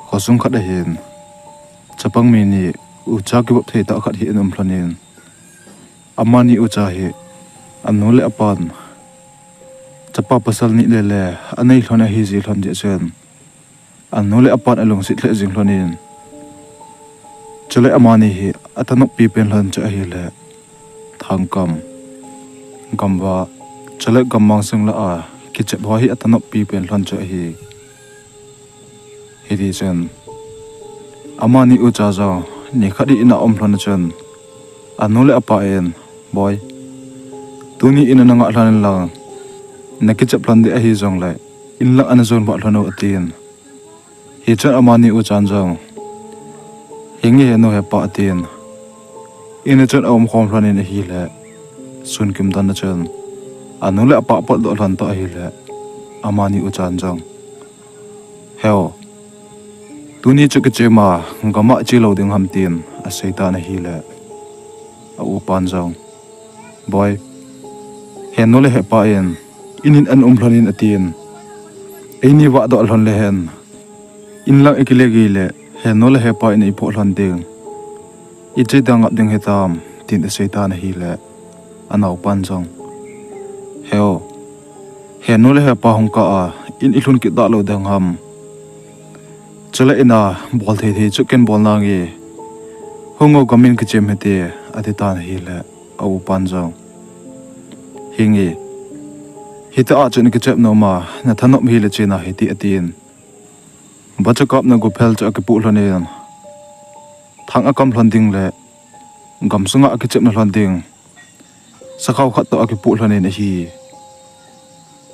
khosung khat a hin chapang mi ni ucha ki bop thei ta khat hi enum thlonin amani ucha hi anole apan chapa pasal ni le le anei thlona hi ji thlon je chen anole apan along si thle jing thlonin chule amani hi atanok pi pen hlan cha hi le thangkam gamwa chale gammang sing la a ki che bwa hi atanok pi pen hlan cha hi ri chen amani ucha za ni khadi ina om hlan chen anole apa en boy tuni ina nanga hlan la naki chap hlan de hi jong lai in la an zon ba hlan atin hi chen amani uchan jong hingi no he pa atin ina chen om khom hlan in hi le sun kim dan chen anule apa pa do hlan ta hi le amani uchan jong heo tuni chuki chema ngama chi lo ding ham tin a seita na hi le a u pan jong boy hen no le he pa en inin an hlonin atin eini wa do hlon le hen in lang ekile gi le hen no le he pa in i pho hlon ding i che dang up ding hetam tin a seita na hi le anau pan jong heo hen no le he pa hong ka a in i hlun ki da lo dang ham chale ina bol thei thei chuken bol na nge hongo gamin ki chem hete aditan hi le au pan jong hingi hita a chen ki chep no ma na thanop hi le chena hiti atin bachakap na go phel cha ki pu hlonen thang akam hlanding le gamsunga ki chep na hlanding sakhaw khat to ki pu hlonen hi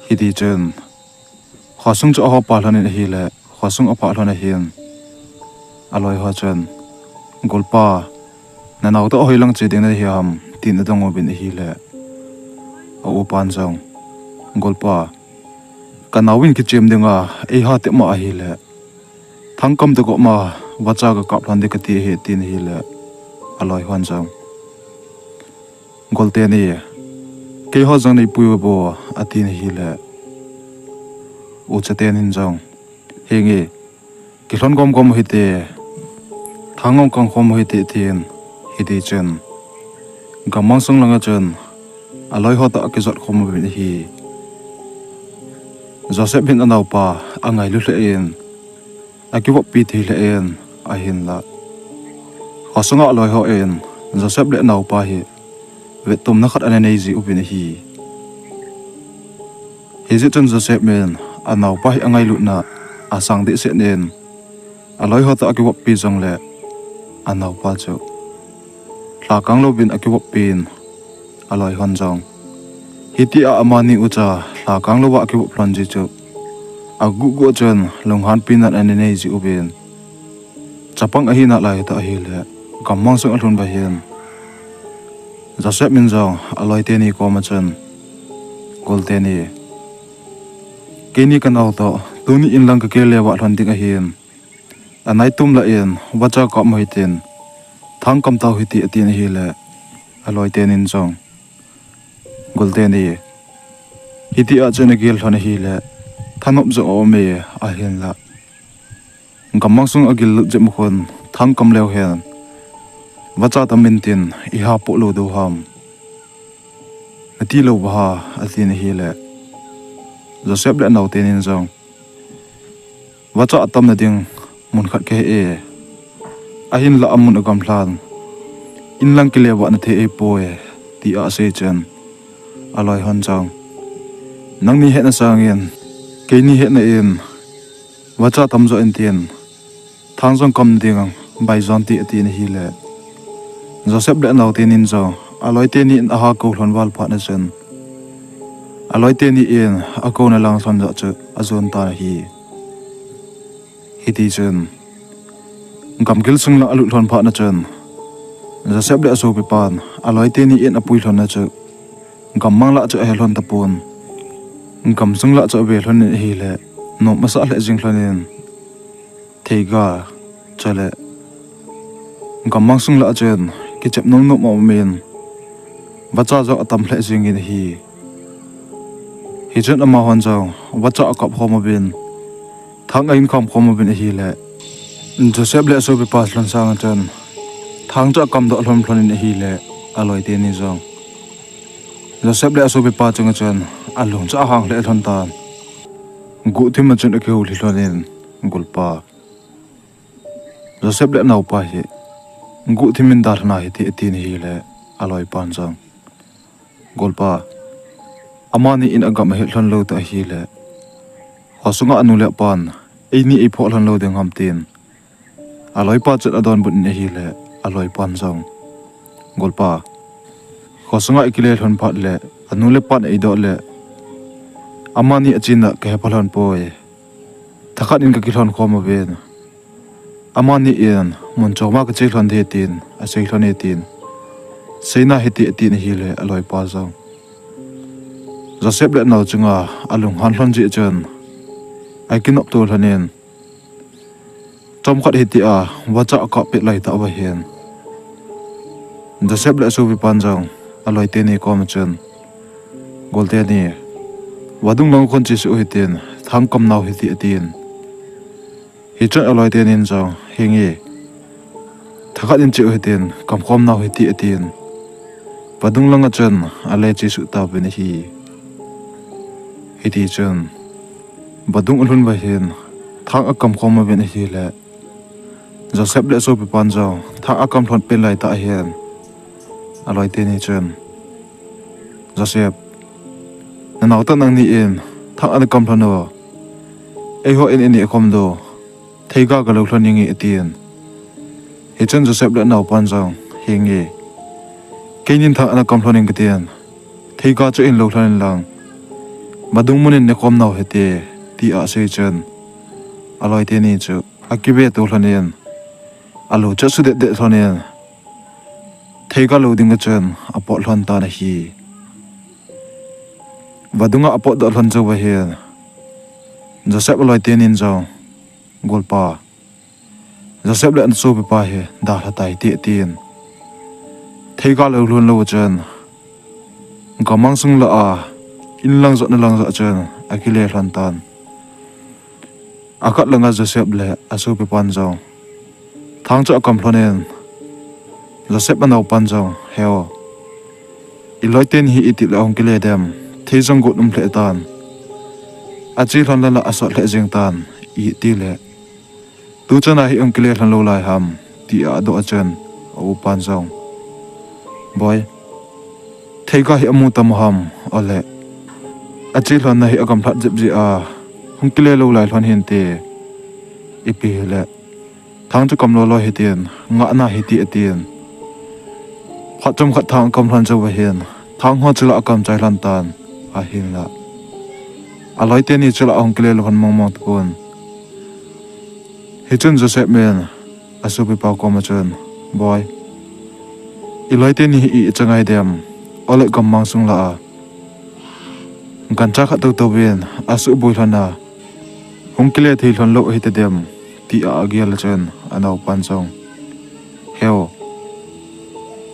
hiti chen khosung cha ho pa hlonen hi le khosung apa hlona hian aloi ho chen golpa na naw to hoilang che ding na hiam tin dong bin hi le o pan jong golpa kanawin ki chem dinga e ha te ma hi le thangkam te go ma wacha ga kap hlan de ka ti he tin hi le aloi hon jong golte ni ke ho jang nei pu bo atin hi le u chaten hin jong hingi kilon gom gom hite thangong kong khom hite tin hiti chen gamang sung langa chen aloi hota ke zot khom bin hi joseph bin anau pa angai lu hle in akiwo pi thi le en a hin la khosunga aloi ho en joseph le nau pa hi ve tum na khat ane nei ji ubin hi ji chen joseph men anau pa hi angai lu na asang de se nen aloi hota akiwo pi jong le anau pa chu la kang lo bin akiwo pin aloi hon jong hiti a amani ucha la kang lo wa akiwo plan ji chu agu go chen longhan pin an ane nei ji ubin chapang a hi na lai ta hi le kamang song alhun ba hian joseph min jong aloi te ni ko ma chen kol te ni keni kanau to tuni in lang ka ke lewa hlan ding a hian anai tum la en wacha ka moi ten thang kam tau hiti atin hi le aloi ten in jong golte ni hiti a chen gel hlan hi le thanop zo o me a hian la gamang sung agil jem khon thang kam lew hen wacha ta min tin i ha po lo do ham ati lo ba atin hi le joseph le nau ten in jong wacha atam na ding mun khat ke e ahin la amun agam hlan in lang ki lewa na the e poe ti a se chen aloi hon jong nang ni he na sangin ke ni he na in wacha tam zo en tien thang jong kam ding bai zon ti ati na hi le joseph le nau ten in jong aloi te ni a ha ko hlon wal pha na chen aloi te ni in a ko na lang son za chu azon ta hi hiti chen gamgil sung la alu hlon pha na chen joseph le aso pe pan aloi te ni in apui hlon na chu gammang la chu he hlon ta pun gam sung la chu ve hlon hi le no masa le jing hlonin theiga chale gammang sung la chen ki chep nong no ma men wacha zo atam hle jing in hi chen ama hon zo wacha akap khom bin thang ain khom khom bin hi le Joseph le so be pas lon sang chan thang cha kam do hlom hlon in hi le aloi te ni zong Joseph le so be pa chung chan alung cha hang le thon tan gu thim chan ke hu li hlon in gulpa Joseph le nau pa hi gu thimin dar na hi ti ni hi le aloi pan jang gulpa amani in agam he hlon lo ta hi le hosunga anu le pan ei ni ei pho hlon lo ding ham tin aloi pa chat adon bun ne hi le aloi pan jang golpa hosunga ikile hlon phat le anu le pan ei do le amani achina ke phalon poi thakat in ka ki hlon khom ven amani in mun choma ka che hlon de tin a sei hlon e tin seina heti tin hi le aloi pa jang Joseph le nau chunga alung han hlon ji chen ai kin op to hlanen tom khat heti a wacha ka pe lai ta wa hen Joseph le so bi pan jang aloi te ni kom chen gol te ni wadung long kon chi su hitin thang kom nau heti atin hi chen aloi te nin jang hengi thakat in chi hitin kam khom nau heti atin wadung long a chen ale chi su ta be ni hi heti chen badung ulun ba hen thang akam khom be ni hi le Joseph le so bi pan jang thang akam thon pe lai ta hen aloi te ni chen Joseph na nau ta nang ni in thang an kam thon no ei ho in ni khom do theiga ga lo thon ni atien he chen Joseph le nau pan jang hengi keinin thang an kam thon ing atien theiga chu in lo thon lang madung munin ne khom nau hete ti a se chen aloi te ni chu akibe to thlonen alo cha su de thlonen theiga lo ding chen apo hlon ta na hi wadunga apo do hlon zo wa hen Joseph aloi te nin zo golpa Joseph le an so be pa he da la tai ti tin theiga lo hlon lo chen gamang sung la a in lang zo na lang zo chen akile hlon tan akat langa Joseph le aso pe pan jong thang cha kam thlonen Joseph anau pan jong heo iloi ten hi iti la ong kile dem thei jong gut ple tan achi hlon la asot le jeng tan I ti le tu chana hi ong kile hlon lo lai ham ti a do achen o pan jong boy thei ga hi amu tam ham ole achi hlon na hi agam phat jip ji a hung kile lo lai hlon hen te ipi le thang chu kam lo lo hetien nga na heti atien khat chom khat thang kam hlan zo wa hen thang ho chula kam chai hlan tan a hin la aloi te ni chula ong kile lo hon mong mong tukun he chun Joseph men asu bi pa ko ma chun boy iloi te ni I changai dem ole kam mang sung la a gan cha khat to ben asu boi hlana hung kile thei hlon lo hete dem ti a agial chen anau pan chong heo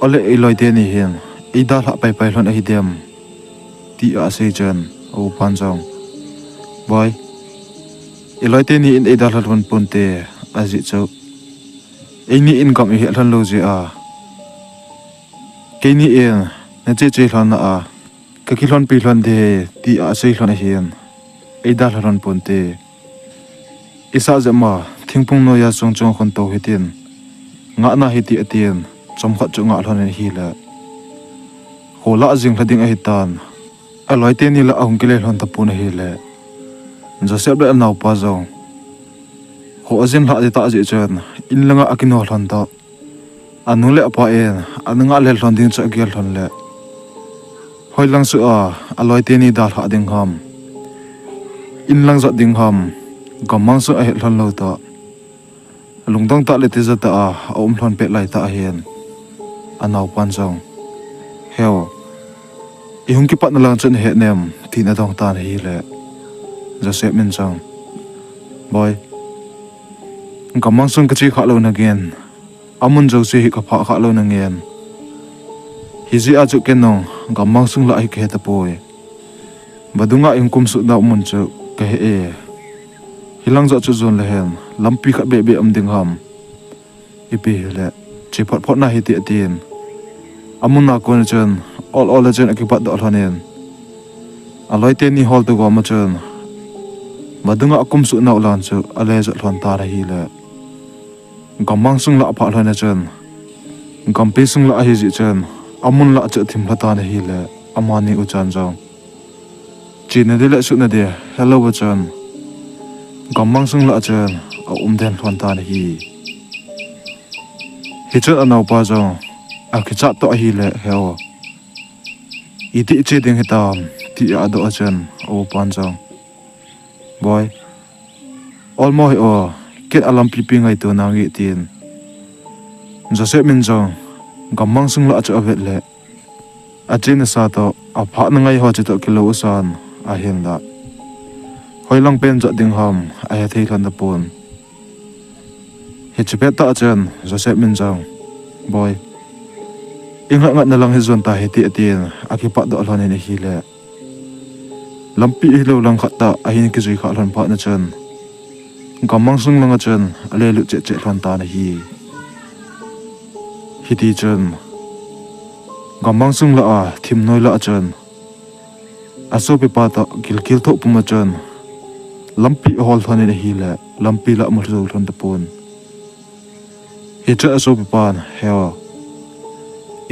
ole iloi te ni hen ida la pai pai hlon hi dem ti a se chen o pan chong boy iloi te ni in ida hlon pun te aji chau ini income hi hlon lo ji a ke ni en na che hlon na a ka ki hlon pi hlon de ti a se hlon hen ida hlon pun te isa zema thingpung no ya chong chong khon to hitin nga na hiti atien chom khat chu nga hlon hi la hola jing hlading a hitan aloi te ni la ong kile hlon ta pun hi le Joseph le nau pa zo ho azin la ta ji chen in langa akino hlon ta anu le pa en ananga le hlon ding cha gel hlon le hoi lang su a aloi te ni da la ding ham in lang za ding ham gamang su a he hlon lo ta lungdang ta le te za ta a om hlon pe lai ta hen anau pan jong heo I hung ki pat na lang chen he nem ti na dong tan hi le Joseph min jong boy gamang sung ka chi kha lo na gen amun jo se hi ka pha kha lo na ngen hi ji a chu ken nong gamang sung la hi ke ta poi badunga in kum su da mun chu ke e hilang za chu zon le hen lampi khat be be am ding ham ipi le chi phot phot na hi ti tin amuna kon chen all chen akipat do hlonen aloi Teni hol tu go ma chen madunga akum su na ulan chu ale za hlon ta ra hi le gamang sung la pha hlona chen gampi sung la hi ji chen amun la cha thim la ta na hi le amani u chan jong chi na de le su na de hello wa chen gamang sung la chen a den hlon ta na hi chen anau pa jong a ki cha to hi le heo iti che ding hitam ti a do a chen o pan jong boy all moi o ket alam pi ngai to na ngi tin Joseph min jong gamang sung la cha avet le a chen sa to a pha na ngai ho che to kilo usan a hen da hoilang pen ja ding ham a ya thei than da pon he chepet ta chen Joseph min jong boy inga ngat na lang he zon ta he ti atin akipa do hlon ne hi le lampi hi lo lang khat ta a hin ki zui kha hlon pha na chen gamang sung lang a chen ale lu che che hlon ta na hi ti chen gamang sung la a thim noi la a chen aso pe pa ta kil tho puma chen lampi hol thane ne hi le lampi la mur zo hlon ta pon he cha aso pe pan heo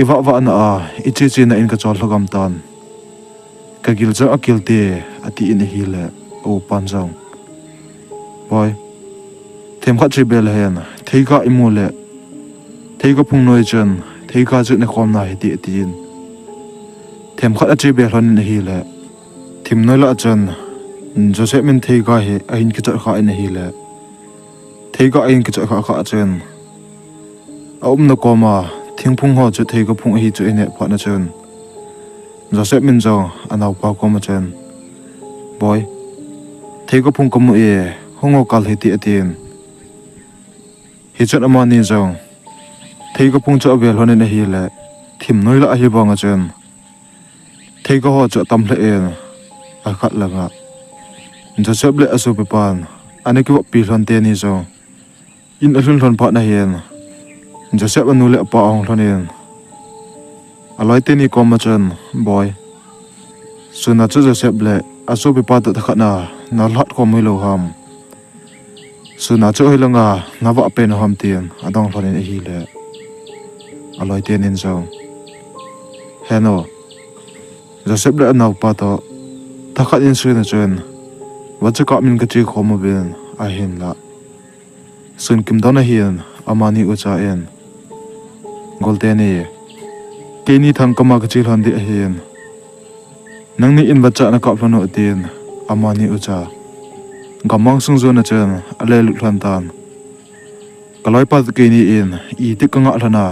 iwa wa na a ichi chi na in ka chol hlogam tan ka gil cha akil te ati in hi le o pan jong boy them kha chi bel hen thei ka imu le thei ka phung noi chen thei ka chu ne khom na hi ti tin them kha chi bel hon ne hi le thim noi la chen Joseph min thei ka he a hin ki cha kha in hi le thei ka in ki cha kha chen a na ko ma thing phung ho chu thei ka phung hi chu ine pha na chen Joseph min jong anau pa ko ma chen boy thei ka phung ko mu e hongo kal hi ti atin hi chat amani jong thei ka phung cha bel hone na hi le thim noi la hi bang a chen thei ka ho cha tam hle en a khat langa Joseph le asu pe pan ane ki pi hlon te ni jong in a hlon pha na hen Joseph anu le pa ong hlonen aloi Teni ko ma chen boy suna chu Joseph le asu pe pa ta khana na lot ko mai lo ham suna chu hilanga na wa pe no ham tien adong hlonen hi le aloi Teni jong heno Joseph le anau pa to takhat in suna chen wa chu ka min ka chi khom ben a hin la sun kim dona hian amani ucha en golteni Teni thang kama ka chi hlan de hian nangni in bacha na ka phano tin amani ucha gamang sung zo na chen ale lu hlan tan kaloi pa ke ni in I ti ka nga hlana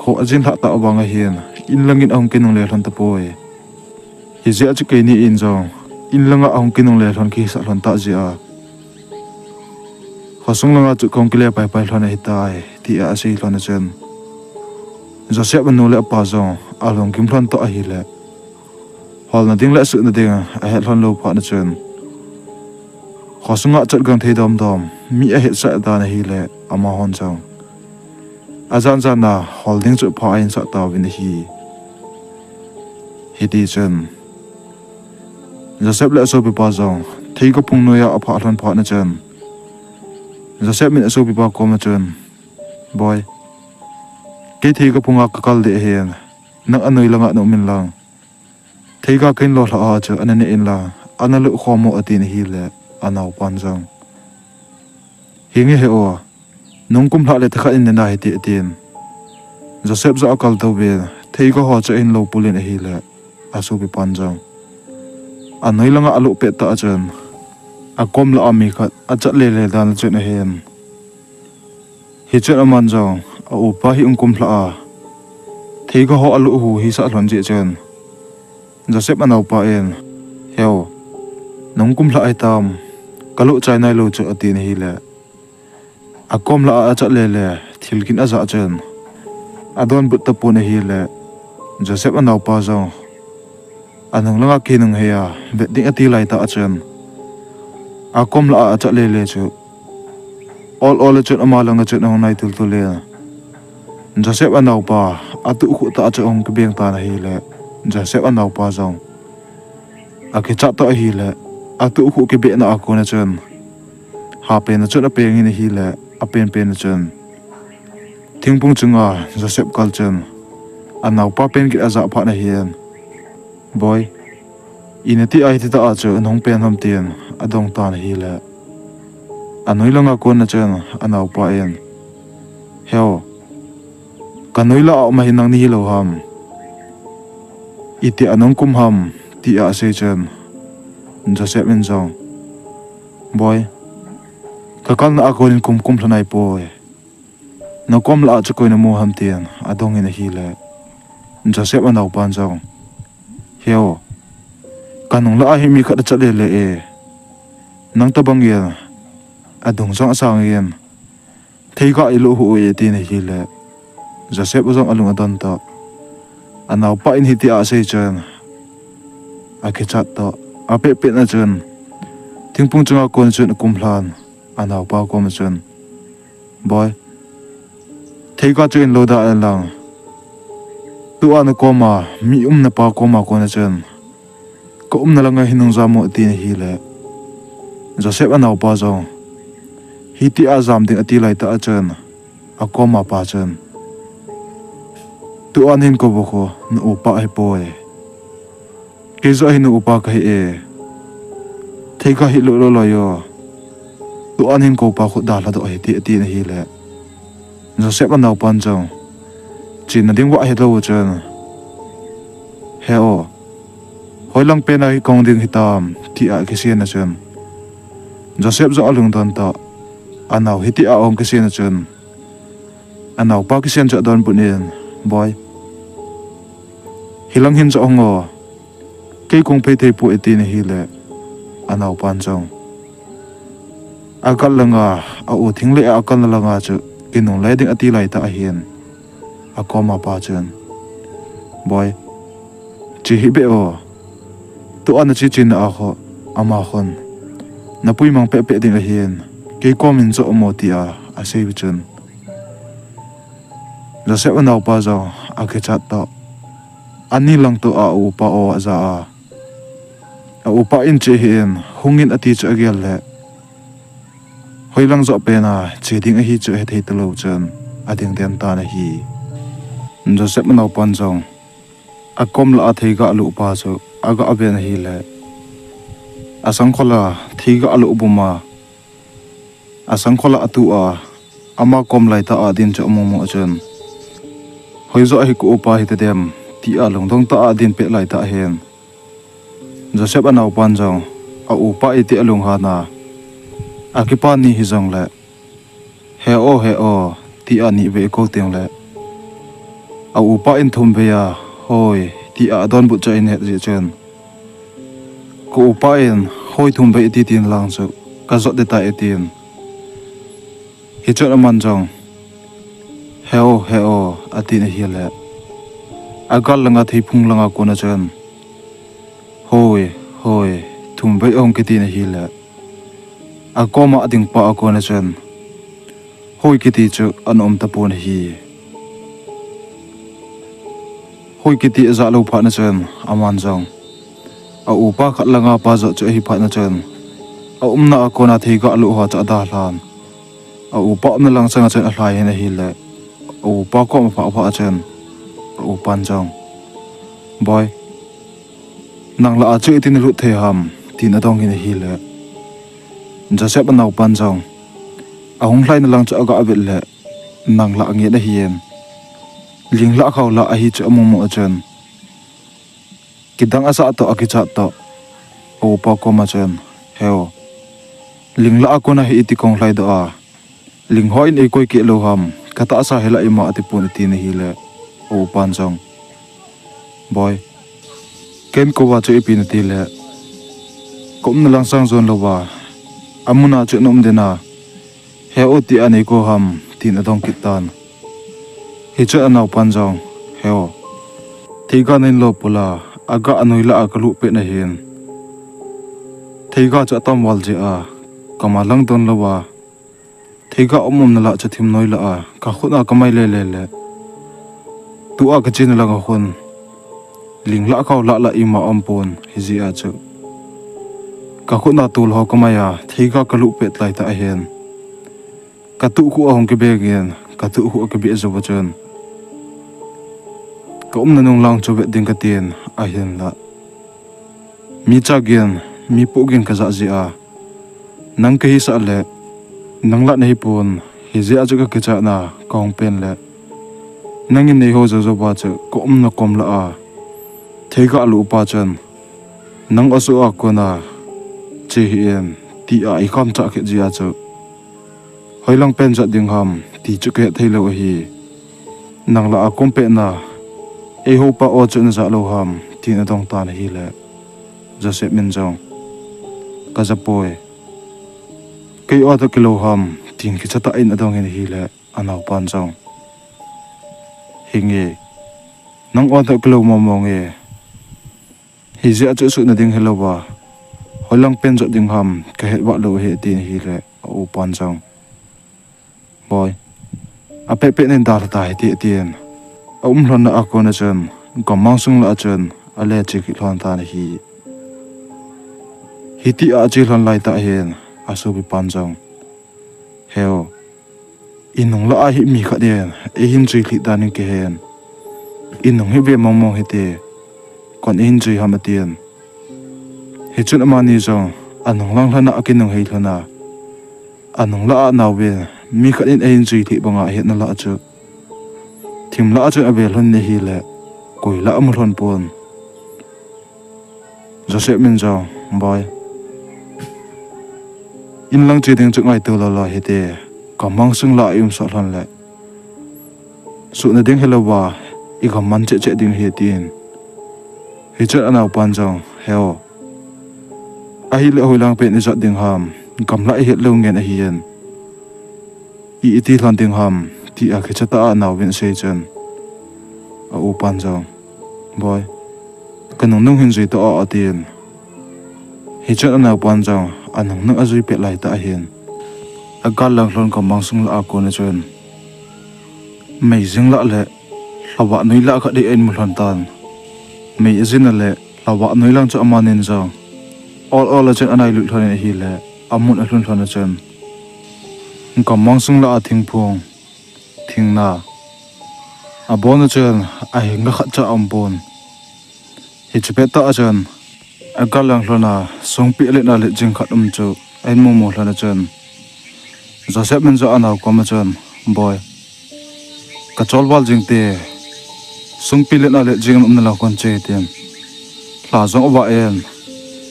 kho ajin tha ta awanga hian in langin ong kinung le hlan ta poi hi je chu ke ni in jong in langa ong kinung le hlan ki sa hlan ta zia khosung langa chu kong kile pai pai hlan hi tai ti a sei hlan chen Joseph anu le pa jong along kim hlan to a hi le hol na ding le su na ding a het hlan lo pha na chen khosunga chat gang thei dom mi a het sa da na hi le ama hon jong azan zan na holding chu pha in sa ta win hi ti chen Joseph le so pe pa jong thei ko phung noya a pha hlan pha na chen Joseph min so pe pa ko ma chen boy ke thei ka phunga ka kal de hen nang anoi langa no min lang thei ka ken lo hla a chu anane in la analu khomo atin hi le anau pan jang hingi he o nong kum hla le thakha in na hi ti tin Joseph za akal to be thei ka ho cha in lo pulin hi le asu bi pan jang anoi langa alu pe ta chen akom la ami khat achat le dan chen hen hi chen aman jang a upa hi ungkum hla a thei ka ho alu hu hi sa hlon je chen Joseph anau pa en heo nongkum hla ai tam kalu chai nai lo chu atin hi le akom la a cha le thilkin aza chen adon but ta pone hi le Joseph anau pa jong anang langa kinung heya veding ati lai ta chen akom la a cha le chu all chut amalanga chut hong nai tul tul le Joseph anau pa atu khu ta cha ong ke beng ta na hi le Joseph anau pa zong a ke cha to hi le atu khu ke be na a ko na chen ha pe na chut a peng in hi le a pen pen na chen thingpung chunga Joseph kal chen anau pa pen ki aza pha na hian boy inati ai ti ta a chu nong pen ham tien adong ta na hi le anoi langa ko na chen anau pa en heo kanoi la ma hinang ni lo ham iti anong kum ham ti a se chen Joseph in zong boy kakal na ako rin kum hlanai po na kom la cha koina mo ham tien adong in hi le Joseph anau pan zong heo kanong la hi mi kha cha le le nang ta bang yen adong zong asang yen theiga ilu hu e tin hi le Joseph zong alung adon ta anau pa in hiti a sei chen a ke chat to a pe pe na chen thingpung chunga kon chen kum hlan anau pa kom chen boy theiga chen lo da lang tu an koma mi na pa koma kon chen ko na langa hinung za mo tin hi le Joseph anau pa zong hiti a zam ding ati lai ta a chen a koma pa chen tu anin ko boko no upa he poe ke zo hin upa ka he theiga hi lo lo yo tu anin ko pa khu da la do he ti na hi le Joseph anau pan chong chin na ding wa he lo chen he o hoilang pe na hi kong ding hitam ti a ke sian na chen Joseph zo alung don ta anau hiti a ong ke sian na chen anau pa ke sian cha don punin boy hilang hin zo ngo ke kong pe te pu eti na hi le anau pan chong akal langa a u thing le akal langa chu kinong le ding ati lai ta hian akoma pa chen boy chi hi be o tu an chi chin a kho ama khon na pui mang pe pe ding a hian ke komin zo mo ti a sei bi chen Joseph anau pa zo a ke chat to ani lang to a upa o za a upa in che hian hungin ati cha gel le hoilang zo pe na che ding a hi chu he thei to lo chen ading den ta na hi Joseph anau pan zong a kom la thei ga lu pa chu aga aben hi le asang khola thei ga lu buma asang khola atu a ama kom lai ta a din cha mo mo chen hoi zo hi ko pa hi te dem ti a long dong ta a din pe lai ta hen Joseph anau pan jong a u pa iti alung ha na a ki pa ni hi jong le he o ti a ni ve ko teng le a u pa in thum ve ya hoi ti a don bu cha in het ji chen ko u pa in hoi thum ve ti tin lang chu ka zo de ta etin hi chon man jong he o atin hi le agal langa thei phung langa ko na chen hoi thum bai ong ke tin hi le akoma ading pa ko na chen hoi ke ti chu anom ta pon hi hoi ke ti za lo pha na chen aman jong a upa khat langa pa zo chu hi pha na chen a umna ko na thei ga lu ha cha da hlan a upa na lang changa chen a hlai he na hi le a upa ko ma pha chen u pan jong boy nang la a che tin lu the ham tin adong in hi le Joseph anau pan jong a hong hlai na lang cha ga avel le nang la nge na hien ling la khaw la a hi cha mo mo chen kidang asa to akicha to o pa ko ma chen heo ling la ko na hi ti kong hlai do a ling hoi nei koi ke lo ham kata asa hela ima ati pun ti na hi le o pan jong boy ken ko wa chu ipin ti le kom na lang sang zon lo wa amuna chu nom dena he o ti ani ko ham tin adong kitan hi chu anau pan jong heo theiga nen lo pula aga anoi la akalu pe na hin theiga chu atam wal je a kamalang don lawa thega omom na la chathim noi la a ka khuna kamai le le tu a ka chin la ga khun ling la khaw la ima ampon hiji a chu ka khuna tul ho kamaya thega kalu pet lai ta hen ka tu khu ahong ke begen ka tu hu ke be zo bachon ka na nong lang chu be ding ka tin a hen la mi cha gen mi pu gen ka za ji a nang ke hi sa le nang la nei pun hi je a chu ka cha na kong pen le nang in nei ho zo ba chu ko na kom la a thega lu pa chen nang asu a ko na che hian ti a I kham cha ke ji a chu hoilang pen za ding ham ti chu ke thailo hi nang la a kom pe na e ho pa o chu na za lo ham ti na dong ta na hi le Joseph min jong ka za poi kei o ta kilo ham tin ki chata in adong hin hi le anaw pan jong hinge nang o ta kilo mo mo nge hi je chu su na ding hello ba holang pen zo ding ham ka het wa lo he tin hi le o pan jong boy a pe pe nen dar ta ti tien lon na ko na chen ko mang sung la chen a le chi ki lon ta na hi ti a chi lon lai ta hen a su bi pan jong heo inong la a hi mi kha den e hin chi li ta ni ke hen inong hi be mong mong hi te kon in chi ham atien he chun amani jong anong lang hlana akinong hei hlana anong la a naw be mi kha in ein chi thi banga he na la chu thim la chu abel hon ne hi le koi la am hon pon Joseph min jong boy in lang chi ding chu ngai tu la he te kamang sung la yum so hlan le su na ding hello wa I ga man che ding he tin he chu anaw pan jong heo a hi le hoilang pe ni za ding ham kam la he lo ngen a hian I ti hlan ding ham ti a khe chata anaw vin sei chen a u pan jong boy kanong nung hin zui to a tin hi chu anaw pan jong anong nung azui pe lai ta hian a gal lang hlon ko mangsung la ko na chen mei jing la le lawa noi la kha de en mu hlan tan mei azin le lawa noi lang chu amanin jong all la chen anai lu hlan hi le amun a hlun hlan a chen ko mangsung la a thing phung thing na a bon a chen a hinga kha cha am bon hi chu pe ta a chen a gal lang hlona song pi le na le jing khat chu en mo hlan a chen Joseph min zo anaw ko ma chen boy ka chol wal jing te sung pi le na le jing na la kon che ten la zong wa en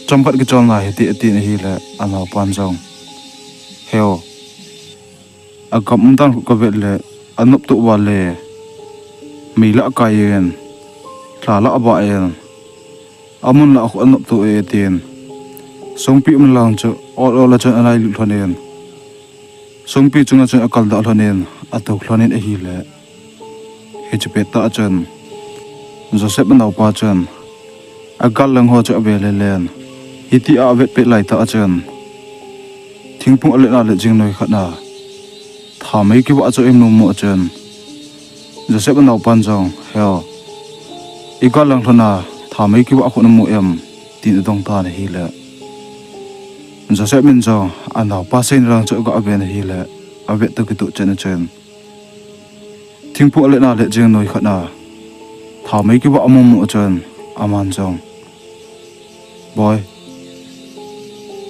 cham khat ki chol na he ti hi le anaw pan jong heo a kam dan ko vet le anup tu wa le mi la ka yen la la ba en amun la ko anup tu e ten sung pi um lang chu all la chen anai lu thonen sung pi chunga chen akal da thonen ato thlonen e hi le he chu pe ta chen Joseph naw pa chen agal lang ho chu ave le len iti a vet pe lai ta chen thingpung ale na le jing noi khana tha mai ki wa chu em no mo chen Joseph naw pan jong heo igal lang thona tha mai ki wa khona mo em tin dong ta na hi le Joseph min jo anaw pa sen rang chu ga ave na hi le ave to ki tu chen chen thingpung ale na le jing noi khana tha mai ki wa mo mo chen aman jong boy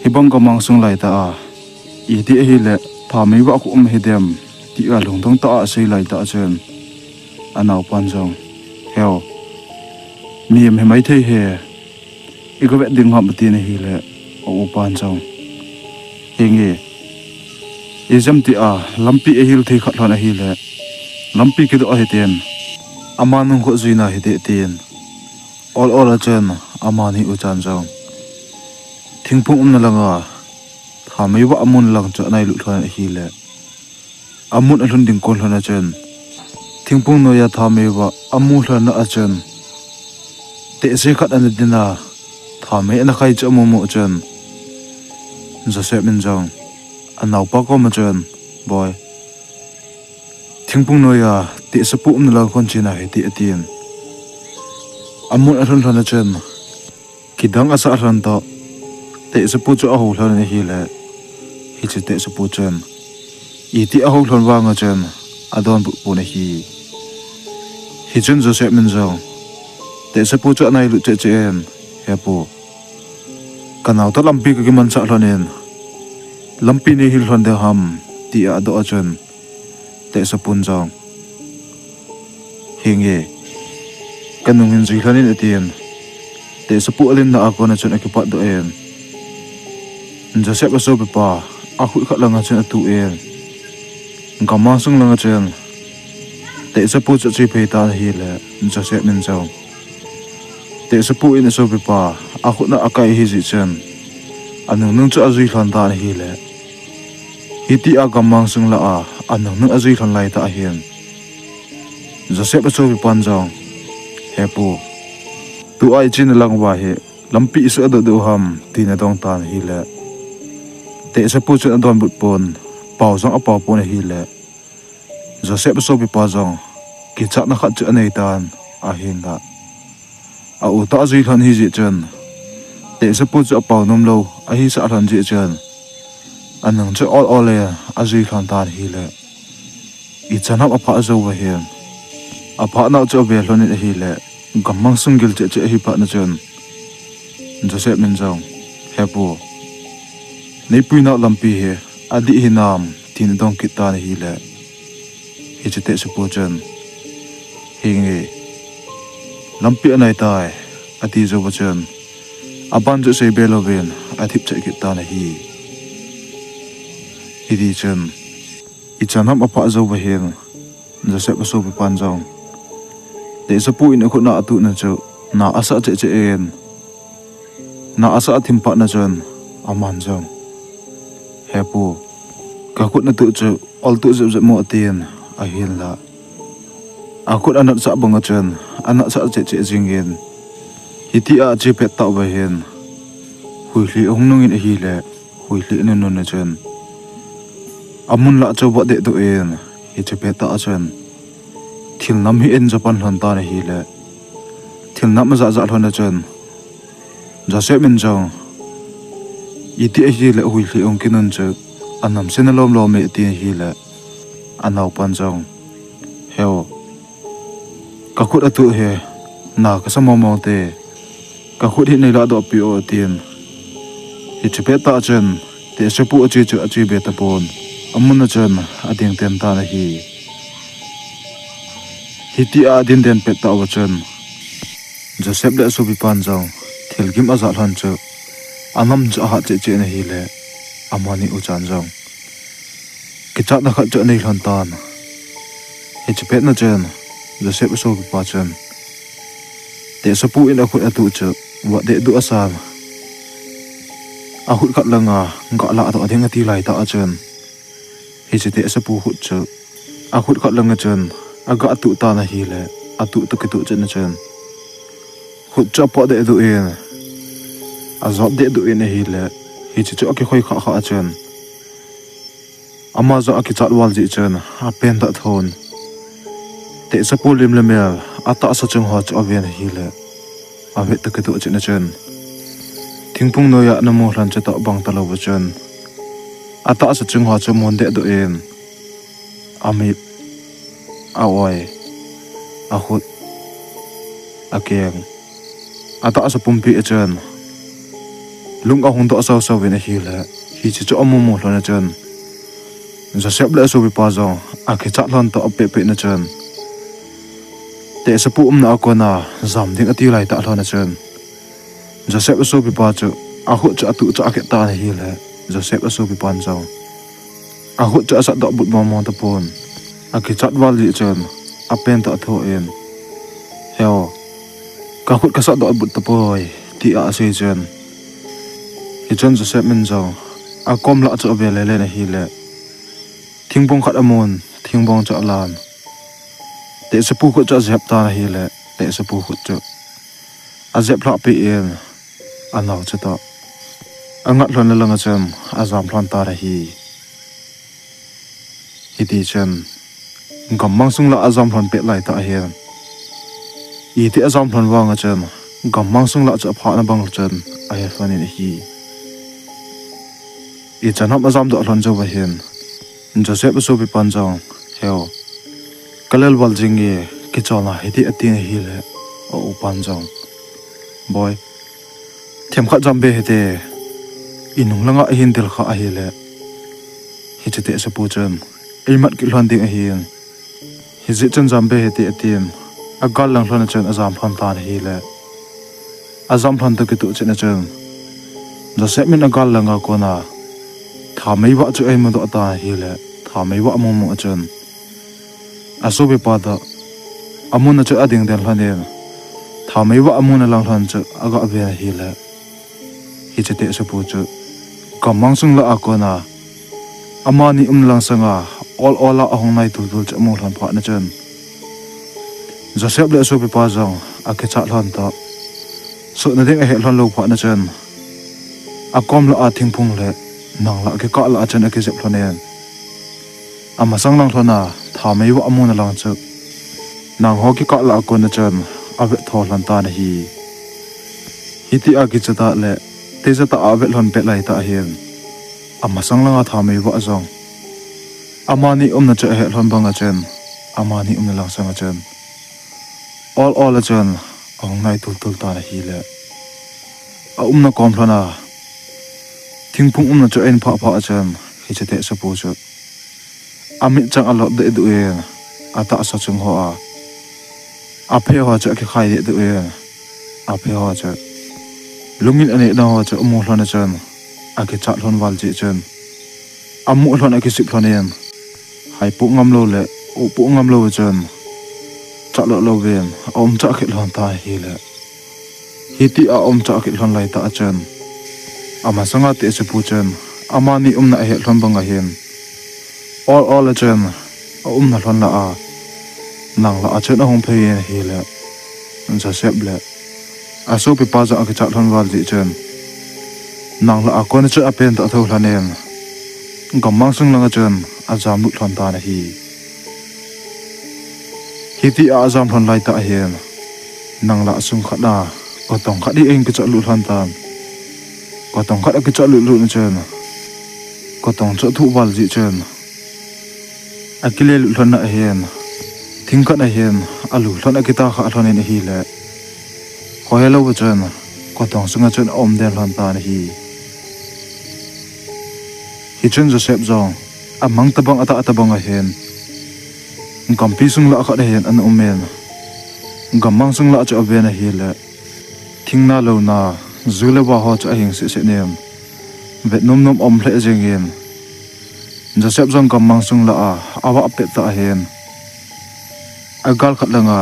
hibang ka mang sung lai ta a I ti hi le tha mai wa ku he dem ti a lung dong ta a sei lai ta chen anaw pan jong heo mi em he mai thei he I go vet ding ham ti ne hi le o pan jong hinge izam ti a lampi e hil thei khat hlan a hi le lampi ki do a he ten amanung ko zuina he te ten all a chen amani u chan jong thingpung na langa tha mai wa amun lang cha nai lu thlan hi le amun a hlun ding ko hlan a chen thingpung no ya tha mai wa amu hlan a chen te se khat an dina tha mai na khai cha mo mo chen Joseph min jong anau pa ko ma chen boy thingpung noya ti sapu la khon china he ti atien amun athon thon chen kidang asa ran to te sapu chu a ho thon hi le hi che te sapu chen i ti a ho thon wa nga chen adon bu pu na hi chen zo se min zo te sapu chu nai lu che chen he pu kanau to lampi ka ki man sa thlonen lampi ni hil thon de ham ti a do a chen te sapun jong hinge kanung hin zui thanin atien te sapu alin na akona chen akipat do en joseph aso pa a khu khat langa chen atu en gama sung langa chen te sapu chu chi pe ta hi le joseph min jong te sapu in aso pa a khu na akai hi ji chen anung nung chu azui thlan ta hi le hiti agamang sung la a anung nung azui thlan lai ta hian joseph aso pan jong hepu tu ai chin lang wa he lampi su ado do ham tina dong tan hi le te sapu chu adon but pon pau jong a pau pon hi le joseph aso pa jong ki chak na khat chu anei tan a hin ga a u ta azui thlan hi ji chen te sapu chu pau nom lo a hi sa thlan ji chen anang chu all le azui thlan tan hi le I chanam apa zo wa hian apa na chu be hlon hi le gamang sungil che che hi pa na chen joseph min jong hepu nei pui na lampi he adi hi nam tin dong ki ta hi le hi che te su pu chen hi nge lampi anai tai ati zo wa chen aban ju sei be lo ben athip che ki ta na hi di chen I chanam apa zo wa hian joseph aso bi pan jong te sapu in khu na atu na chu na asa che che en na asa thim pa na chen aman jong hepu ka khut na tu chu ol tu zep zep mo atien a hian la a khut anat sa bang chen anat sa che che jingen hiti a che pet ta wa hian hui hli ong nung in hi le hui hli nun nun na chen amun la cho ba de do en hi che pe ta chen thil nam hi en japan hlan ta na hi le thil nam za za hlan na chen joseph min jong iti hi le hui hli ong kinun che anam sen lom lom me ti hi le anau pan jong heo ka khut atu he na ka samo mo te ka khut hi nei la do pi o tin hi che pe ta chen te sepu achi chu achi be ta pon amun na chen ading ten ta na hi hiti a din den pet ta wa chen joseph le so bi pan jong thil gim aza hlan chu anam cha ha che che na hi le amani u chan jong ki chat na khat chu nei hlan tan hi che pet na chen joseph so bi pa chen te sapu in a khu atu chu wa de du asam a hut khat langa ga la to ading ati lai ta a chen hi che te sapu hut chu a hut khat langa chen aga atu ta na hi le atu to ki tu chen na chen hut cha po de du in a zot de du in hi le hi che chu a ki khoi kha kha a chen ama zo a ki chat wal ji chen a pen ta thon te sapu lim le mel ata sa chung ho chu aven hi le a ve to ki tu chen na chen thingpung noya namo hlan cha ta bang ta lo wa chen ata sa chung ho chu mon de du in amit awai ahut akeng ata asa pumpi chen lung a hung do saw saw in hi la hi chi chu amu mo hlona chen joseph le so bi pa zo a ki cha hlon to pe pe na chen te sapu na akona zam ding ati lai ta hlona chen joseph so bi pa chu a hu cha tu cha ke ta hi la joseph so bi pan zo a hu cha sa do but mo mo ta pon a ki chat wal ji chen a pen ta tho en heo ka khut ka sa do but ta poi ti a se chen hi chen joseph min zo a kom la chu be le le na hi le thingbong khat amon thingbong cha lan te sapu ko cha zep ta na hi le te sapu khut chu a zep la pe en a naw cha ta angat hlon la nga chem a zam hlon ta ra hi hiti chen gammang sung la azam thon pet lai ta hian i te azam thon wanga chen gammang sung la cha pha na bang chen a he fanin hi i chanam azam do hlon jo ba hian Joseph so bi panjang heo kalal wal jingi ki chona hiti atin hi le o panjang boy them kha jambe hete inung langa hin dil kha hi le hi chete sa pu chen eimat ki hlon ding hian hi zi chen jambe hete atin agal lang hlon chen azam phan tan hi le azam phan to ki tu chen chen Joseph min agal langa kona tha mai wa chu ei mo do ta hi le tha mai wa mo mo chen aso be pa da amuna chu ading den hlanen tha mai wa amuna lang hlan chu aga ve hi le hi chete sa pu chu kamang sung la akona amani lang sanga all la ahong nai tu tu chu mo hlan pha na chen Joseph le so be pa jang a ke cha hlan ta so na ding a he hlan lo pha na chen a kom la a thing phung le nang la ke ka la chen a ke jep hlanen ama sang lang hlana tha mai wa amuna lang chu nang ho ki ka la ko na chen ave tho hlan ta na hi hiti a ki chata le te jata ave hlon pe lai ta hian ama sang langa tha mai wa zong amani na cha he hlon banga chen amani na lang sanga chen all a chen ong nai tul ta na hi le a na kom hlana thingphung na cha en pha pha chen hi chate sa pu chu amit chang a lot de du e ata sa chung ho a phe ho cha ki khai de du e a phe ho cha lungin ane na ho cha mo hlona chen a ki cha hlon wal ji chen amu hlon a ki sip hlonen hai pu ngam lo le u pu ngam lo chen cha lo ven om cha ki hlon ta hi le hiti a om cha ki hlon lai ta chen ama sanga te se pu chen amani na he hlon banga hen all a chen na hlon la a nang la a chen a hong phei hi le Joseph le aso pe pa za a ki cha hlon wal ji chen nang la a ko na cha a pen ta tho hlanen gammang sung langa chen a jam lu hlon ta na hi hiti a jam hlon lai ta hian nang la sung kha na ko tong kha di eng ki cha lu hlon tan ko tong kha ki cha lu na chen ko tong cha thu wal ji chen akile lu hlon na hian thing kha na hian alu hlon a ki ta kha hlon in hi le ko hello chen ko tong sunga chen om den hlon ta na hi hi chen Joseph zong amang tabang ata bang a hen kampi sung la kha de hen an umen gammang sung la cha ave na hi le thingna lo na zule wa ho cha hing se nem vet nom om hle jengin Joseph zong gammang sung la awa pe ta hen agal khat langa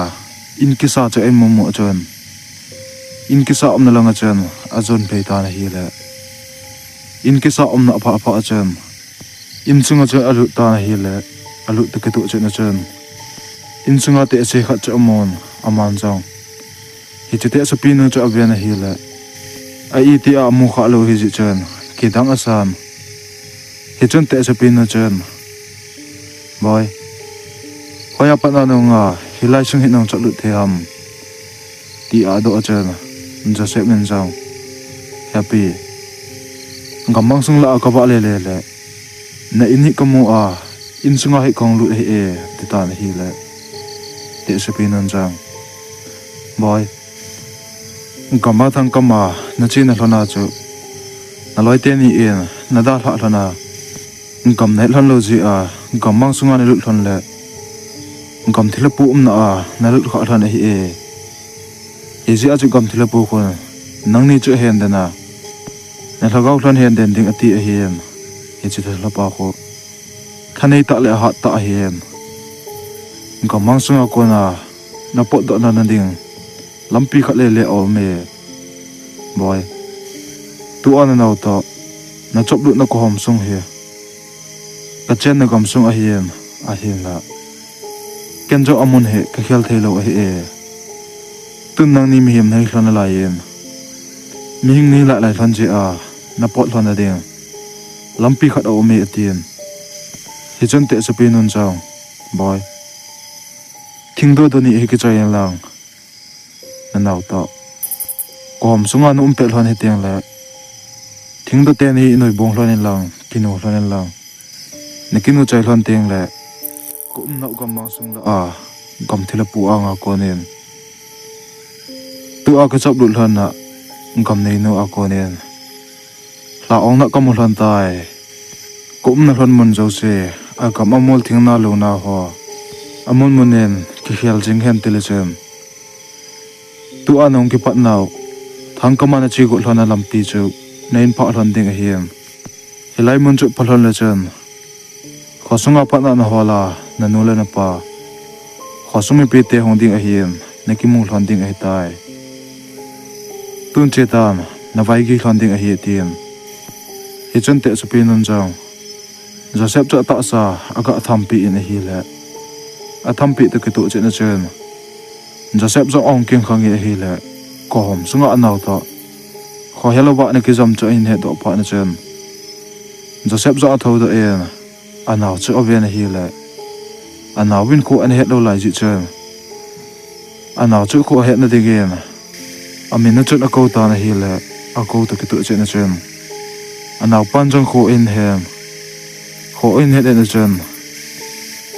in kisa cha en mo chen in kisa om na langa chen azon pe ta na hi le in kisa om na pha chen in chunga cha alu ta na hi le alu te ke tu chen chen in chunga te se khat cha mon aman jong hi te sa pin cha ave na hi le ai ti a mu kha lo hi ji chen ki dang asan hi chen te sa pin chen boy hoya pa na nga hilai sung hi nang cha lu the ham ti a do chen Joseph men jong happy gammang sung la ka ba le na in hi kamu a in sunga hi kong lu he ti ta na hi le te sa pin nan jang boy gamma thang kama na chi na hlona chu na loi te ni in na da hla hlona gam ne hlon lo ji a gammang sunga ne lu hlon le gam thila pu na a na lu kha hlon hi e ji a chu gam thila pu ko nang ni chu hen da na na lagaw hlon hen den ding ati a hian e chi thla pa ko thanei ta le ha ta hian gammang sunga ko na pot do na ding lampi khat le o me boy tu an na to na chop lu na ko hom sung he ka chen na gam sung a hian la ken jo amun he ka khel thelo a he tun nang ni mi hem nei hlana la yen mi hing ni la lai hlan je a na pot hlan a ding lampi khat o me atien hi chon te sapi nun chang boy thingdo do ni hi ki chai lang na naw to kom sunga nu pe hlon he teng la thingdo te ni noi bong hlon lang kinu hlon lang nikinu chai hlon teng la kum nau gam ma sung la gam thila pu anga konen tu a ka chap lut hlon na gam nei no a konen la ong na kam hlon tai kum na hlon mon jo se a kam amol thing na lo na ho amon monen ki hial jing hen telechen tu anong ki pat naw thang kamana chi go hlona lampi chu nein pha hlon ding a hiam helai mon chu phalon le chen khosunga patna na hola na nula na pa khosumi pe te hong ding a hiam neki mu hlon ding a tai tun che tan na vai gi hlon ding a hi tiam hi chon te su pe nun jang Joseph cha ta sa aga thampi in a hi le a thampi te ke tu che na chen Joseph zo ong king khang hi le ko hom sunga anaw to kho hello wa ne ki jam cho in he do pa na chen Joseph zo tho do en anaw chu oven hi le anaw win ko an he lo lai ji chen anaw chu ko he na de gen amin na chun a ko ta na hi le a ko to ki tu che na chen anaw pan jong ko in hem ko in he na chen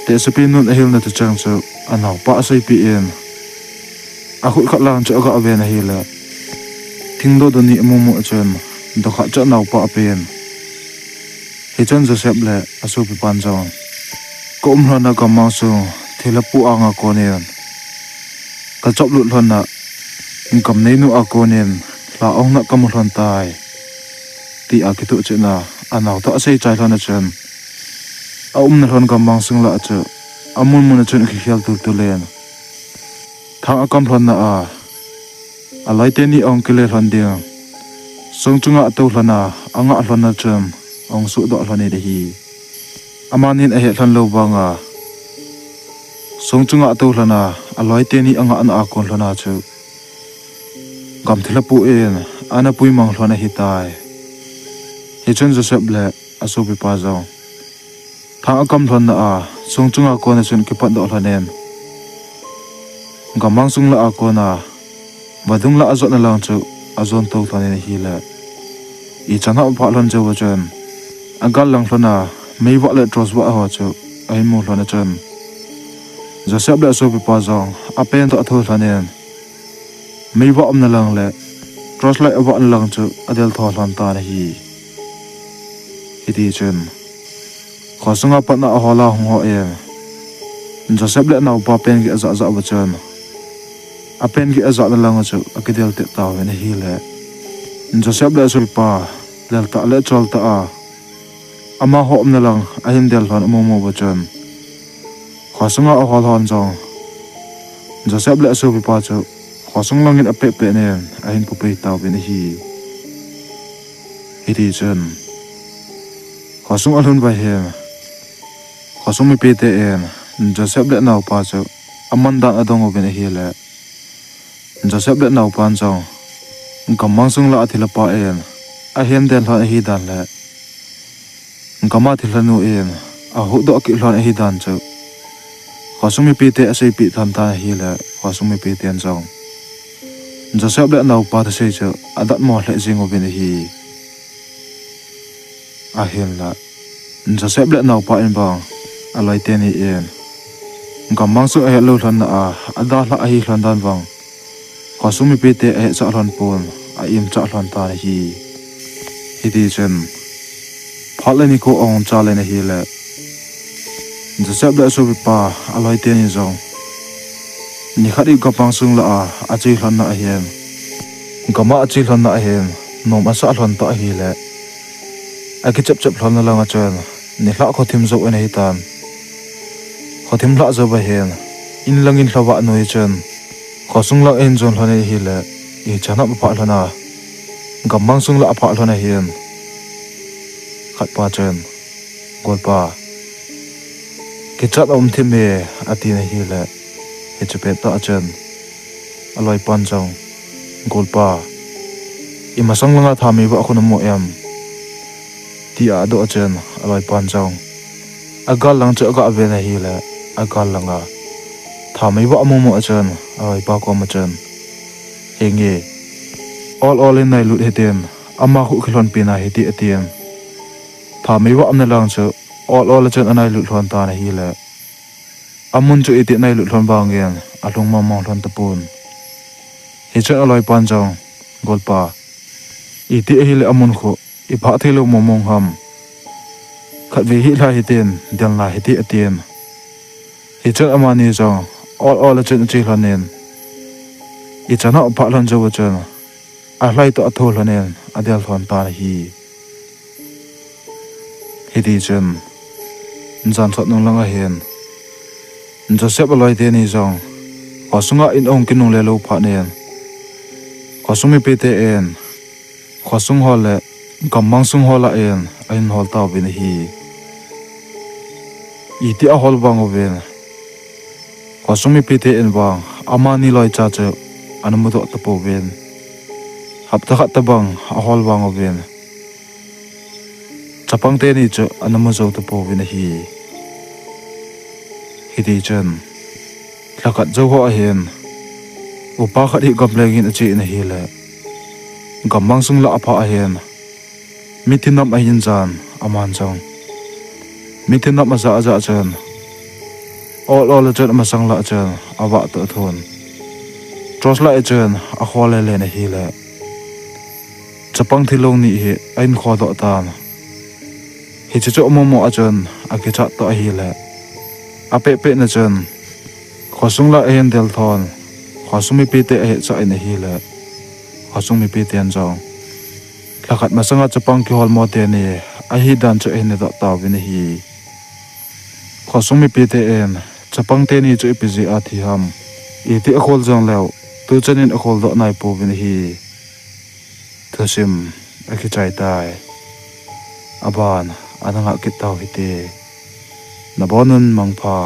te sapi nun a hil na tu chang chu anaw pa sai pi en a khu khat lang chu ga ave na hi le thingdo do ni mu mu chen do kha cha naw pa pen he chen Joseph le asu pi pan jong ko hna ka ma su thila pu anga konen ka chop lut hna kam nei nu a konen la ong na kam hlon tai ti a ki tu chena anaw to sei chai hna chen a na hlon ka mang sung la chu amun mun chen ki khial tu len thang akam hlon na alai Teni ong kile hlon dia song chunga to hlona anga hlon na chen ong su do hlone de hi amanin a he hlon lo banga song chunga to hlona alai Teni anga an a kon hlona chu gam thila pu en ana pui mang hlona hi tai he chen Joseph ble aso bi pa zo thang akam hlon na song chunga ko na chen ki pat do hlonen gamang sung la a ko na badung la azot na lang chu azon to thane hi la I chana pha lon jo chen agal lang hlona mei wa le tros wa ho chu ai mu hlona chen Joseph la so bi pa zong a pen to tho thanen mei wa am na lang le tros la wa lang chu adel tho hlan ta na hi iti chen khosunga pa na hola hong ho em Joseph le na pa pen gi za za wa chen a pen gi za na lang chu akidel te ta we na hi le Joseph le so pa lel ta le chol ta ama ho am na lang a him del hlan mo mo wa chen khosunga a hol hon jong Joseph le so pa chu khosung lang in a pe pe ne a hin pu pe ta we na hi iti chen khosung alun ba he khosung mi pe te en Joseph le naw pa chu aman dan adong o ben hi le Joseph le naw pan chong gamang sung la athila pa en a hen den hla hi dan le gama thila nu en a hu do ki hla hi dan chu khosung mi pe te asai pi tham ta hi le khosung mi pe ten chong Joseph le naw pa ta sei chu adat mo hle jing o ben hi a hen la Joseph le naw pa en bang alai Teni en gamang su a lo hlan na ada hla hi hlan dan bang khosumi pe te e cha hlan pon a im cha hlan ta hi hiti chen phalani ko ong cha le na hi le Joseph le so pa alai Teni zong ni khari ka pang sung la a chi hlan na hian gama a chi hlan na hian nom a sa hlan ta hi le a ki chap chap hlan na langa chen ni hla kho thim zo en hi tan khothim la zo ba hen in langin hlawa noi chen khosung la en jon hlane hi le I chana ba pha hlana gamang sung la pha hlana hian khat pa chen gol pa ke chat om thi me ati na hi le he chpe ta chen aloi pan chang gol pa I masang langa thami ba khuna mo em ti a do chen aloi pan chang agal lang chu aga ve na hi le agal langa thamai wa mo chan ai pa ko ma chan henge all in nai lut heten ama khu khilon pina heti atien thamai wa amna lang chu all chan anai lut hlon ta na hi le amun chu iti nai lut hlon bang gen alung ma mong hlon tapun hi chan aloi pan jong golpa iti hi le amun khu i pha thelo momong ham khat ve hi la hiten dal la heti atien hi chan amani jong all chan chi hlonen i chana pha hlon jo chan a hlai to athol hlonen adel thon ta hi heti chan jan thot nong langa hen Joseph aloi te ni jong khosunga in ong kinung le lo pha nen khosumi pete en khosung hole gammang sung hola en ain hol ta bin hi iti a hol bang oven khosumi pete en bang amani loi cha che anamudo tapo ven hapta khat tabang a hol bang oven chapang te ni che anamu zo tapo bin hi hiti chen thlakat zo ho a hen upa khadi Gamleng in achi na hi le gammang sung la apha a hen mithinam a hin jan aman jong mithinam aza aza chen all chen ma sang la chen awa to thon tros la chen a khole le na hi le chapang thilong ni hi ain kho do tan hi chu mo a chen a ke cha to a hi le ape pe na chen khosung la en del thon khosumi pi te he cha ina hi le khosumi pi ten jong thakat ma sanga chapang ki hol mo te ni a hi dan chu en da ta win hi khosumi pi te en chapang te ni chu ipji a thi ham i ti a khol jong lew tu chanin a khol do nai po win hi Thusim a ki chai tai aban ananga ki taw hi te na bonun mangpha